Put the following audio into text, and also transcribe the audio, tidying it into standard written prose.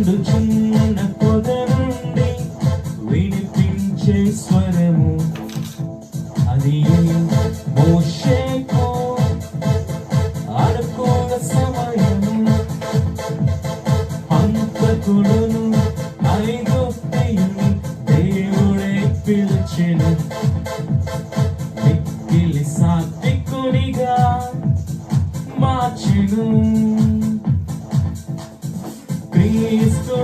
మండుచున్న పొద నుండి వినిపించే స్వరము అది మోషేకు అనుకూల సమయము. హంతకుడును ఐగుప్తీయుని దేవుడే పిలిచెను, మిక్కిలి సాత్వికునిగా మార్చెను. క్రీస్తు